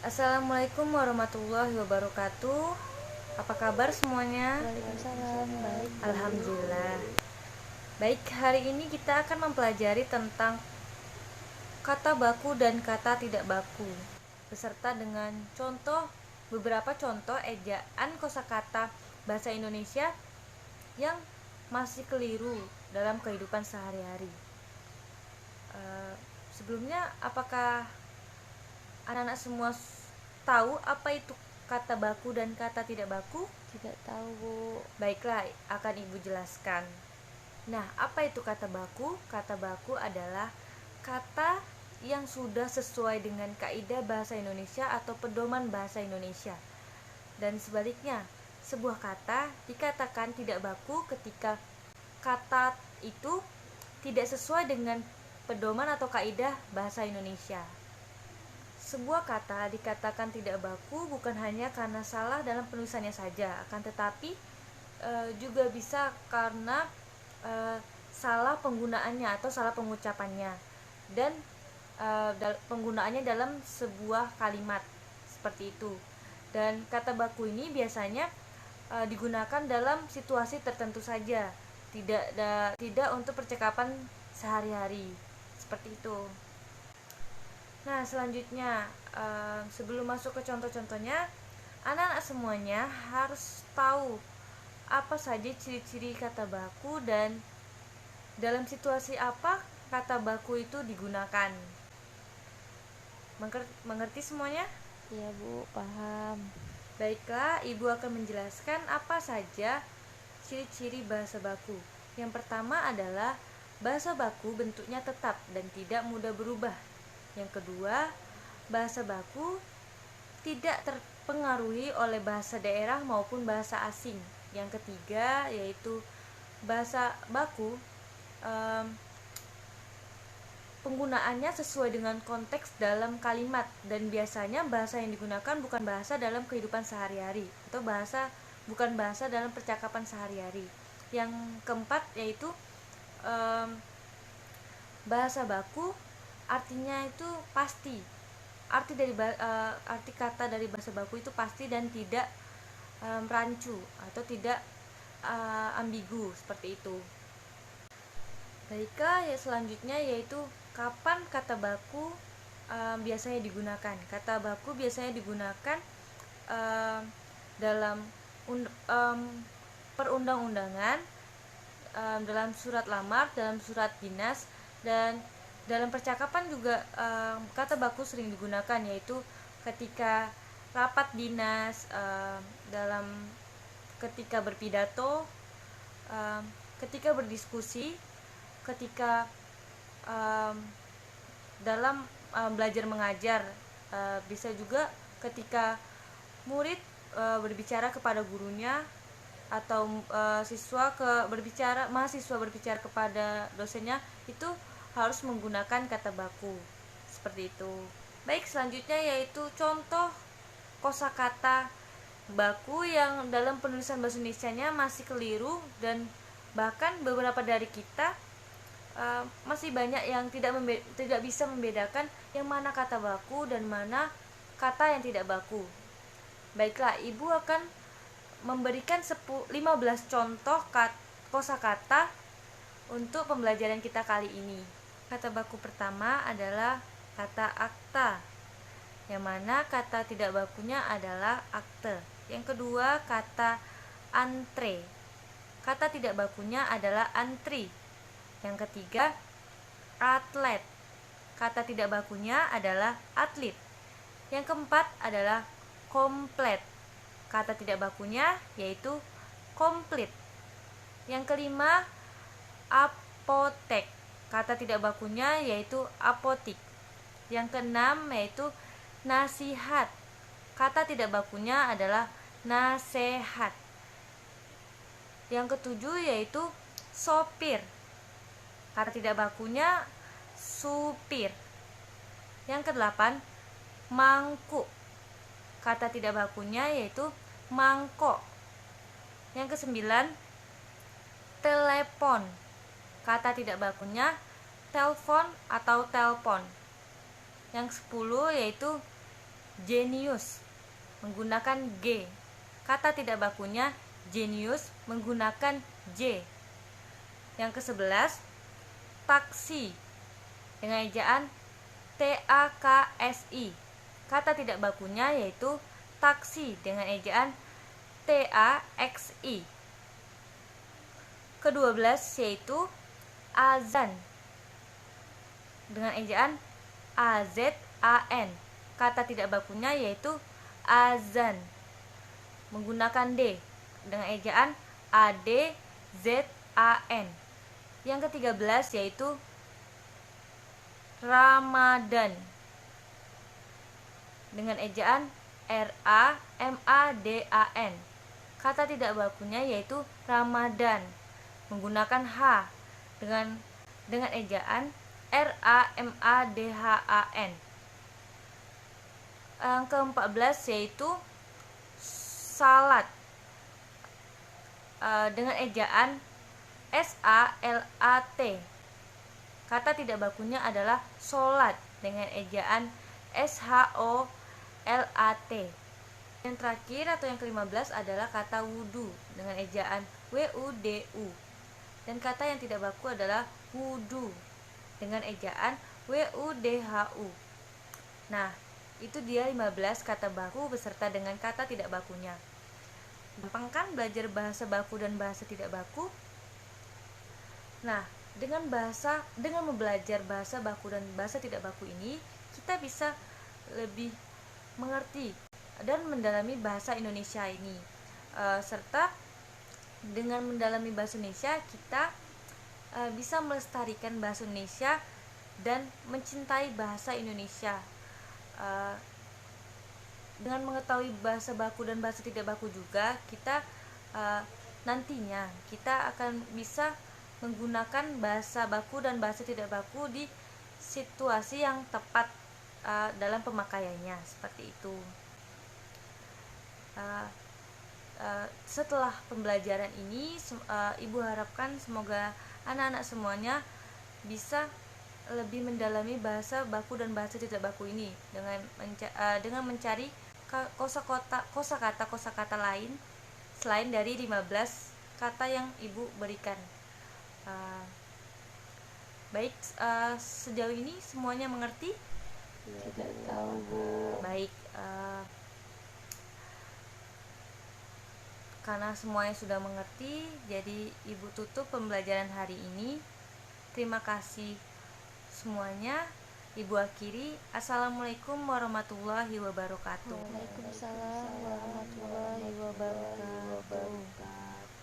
Assalamualaikum warahmatullahi wabarakatuh. Apa kabar semuanya? Waalaikumsalam, baik. Alhamdulillah. Baik, hari ini kita akan mempelajari tentang kata baku dan kata tidak baku, beserta dengan beberapa contoh ejaan kosakata bahasa Indonesia yang masih keliru dalam kehidupan sehari-hari. Sebelumnya, apakah anak-anak semua tahu apa itu kata baku dan kata tidak baku? Tidak tahu, Bu. Baiklah, akan Ibu jelaskan. Nah, apa itu kata baku? Kata baku adalah kata yang sudah sesuai dengan kaidah bahasa Indonesia atau pedoman bahasa Indonesia. Dan sebaliknya, sebuah kata dikatakan tidak baku ketika kata itu tidak sesuai dengan pedoman atau kaidah bahasa Indonesia. Sebuah kata dikatakan tidak baku bukan hanya karena salah dalam penulisannya saja, akan tetapi juga bisa karena salah penggunaannya atau salah pengucapannya dan penggunaannya dalam sebuah kalimat seperti itu. Dan kata baku ini biasanya digunakan dalam situasi tertentu saja, tidak untuk percakapan sehari-hari seperti itu. Nah, selanjutnya, sebelum masuk ke contoh-contohnya, anak-anak semuanya harus tahu apa saja ciri-ciri kata baku dan dalam situasi apa kata baku itu digunakan. Mengerti semuanya? Iya, Bu, paham. Baiklah, Ibu akan menjelaskan apa saja ciri-ciri bahasa baku. Yang pertama adalah bahasa baku bentuknya tetap dan tidak mudah berubah. Yang kedua, bahasa baku tidak terpengaruhi oleh bahasa daerah maupun bahasa asing. Yang ketiga yaitu bahasa baku penggunaannya sesuai dengan konteks dalam kalimat dan biasanya bahasa yang digunakan bukan bahasa dalam kehidupan sehari-hari atau bukan bahasa dalam percakapan sehari-hari. Yang keempat yaitu bahasa baku artinya itu pasti. Arti kata dari bahasa baku itu pasti dan tidak rancu atau tidak ambigu seperti itu. Baiklah, ya selanjutnya yaitu kapan kata baku biasanya digunakan. Kata baku biasanya digunakan dalam perundang-undangan, dalam surat lamar, dalam surat dinas, dan dalam percakapan juga kata baku sering digunakan, yaitu ketika rapat dinas, ketika berpidato, ketika berdiskusi, ketika dalam belajar mengajar, bisa juga ketika murid berbicara kepada gurunya atau mahasiswa berbicara kepada dosennya, itu harus menggunakan kata baku seperti itu. Baik, selanjutnya yaitu contoh kosakata baku yang dalam penulisan bahasa Indonesianya masih keliru dan bahkan beberapa dari kita masih banyak yang tidak bisa membedakan yang mana kata baku dan mana kata yang tidak baku. Baiklah, Ibu akan memberikan 15 contoh kosakata untuk pembelajaran kita kali ini. Kata baku pertama adalah kata akta, yang mana kata tidak bakunya adalah akte. Yang kedua, kata antre. Kata tidak bakunya adalah antri. Yang ketiga, atlet. Kata tidak bakunya adalah atlet. Yang keempat adalah komplet. Kata tidak bakunya yaitu komplit. Yang kelima, apotek. Kata tidak bakunya yaitu apotik. Yang keenam yaitu nasihat. Kata tidak bakunya adalah nasehat. Yang ketujuh yaitu sopir. Kata tidak bakunya supir. Yang kedelapan, mangkuk. Kata tidak bakunya yaitu mangkok. Yang kesembilan, telepon. Kata tidak bakunya telepon atau telpon. Yang 10 yaitu jenius menggunakan G. Kata tidak bakunya jenius menggunakan J. Yang ke-11, taksi dengan ejaan TAKSI. Kata tidak bakunya yaitu taksi dengan ejaan TAXI. Ke-12 yaitu azan dengan ejaan AZAN. Kata tidak bakunya yaitu azan menggunakan D dengan ejaan ADZAN. Yang ke-13 yaitu Ramadan dengan ejaan RAMADAN. Kata tidak bakunya yaitu Ramadan menggunakan H dengan ejaan RAMADHAN. Yang ke-14 yaitu salat dengan ejaan SALAT. Kata tidak bakunya adalah solat dengan ejaan SHOLAT. Yang terakhir atau yang ke-15 adalah kata wudu dengan ejaan WUDU. Dan kata yang tidak baku adalah wudu dengan ejaan WUDHU. Nah, itu dia 15 kata baku beserta dengan kata tidak bakunya. Gampang kan belajar bahasa baku dan bahasa tidak baku? Nah, dengan belajar bahasa baku dan bahasa tidak baku ini, kita bisa lebih mengerti dan mendalami bahasa Indonesia ini. Serta dengan mendalami bahasa Indonesia, kita bisa melestarikan bahasa Indonesia dan mencintai bahasa Indonesia. Dengan mengetahui bahasa baku dan bahasa tidak baku juga, kita nantinya kita akan bisa menggunakan bahasa baku dan bahasa tidak baku di situasi yang tepat dalam pemakaiannya, seperti itu. Setelah pembelajaran ini, Ibu harapkan semoga anak-anak semuanya bisa lebih mendalami bahasa baku dan bahasa tidak baku ini dengan mencari kosakata lain selain dari 15 kata yang Ibu berikan. Baik, sejauh ini semuanya mengerti? Tidak tahu, Bu. Baik, karena semuanya sudah mengerti, jadi Ibu tutup pembelajaran hari ini. Terima kasih semuanya. Ibu akhiri. Assalamualaikum warahmatullahi wabarakatuh. Waalaikumsalam warahmatullahi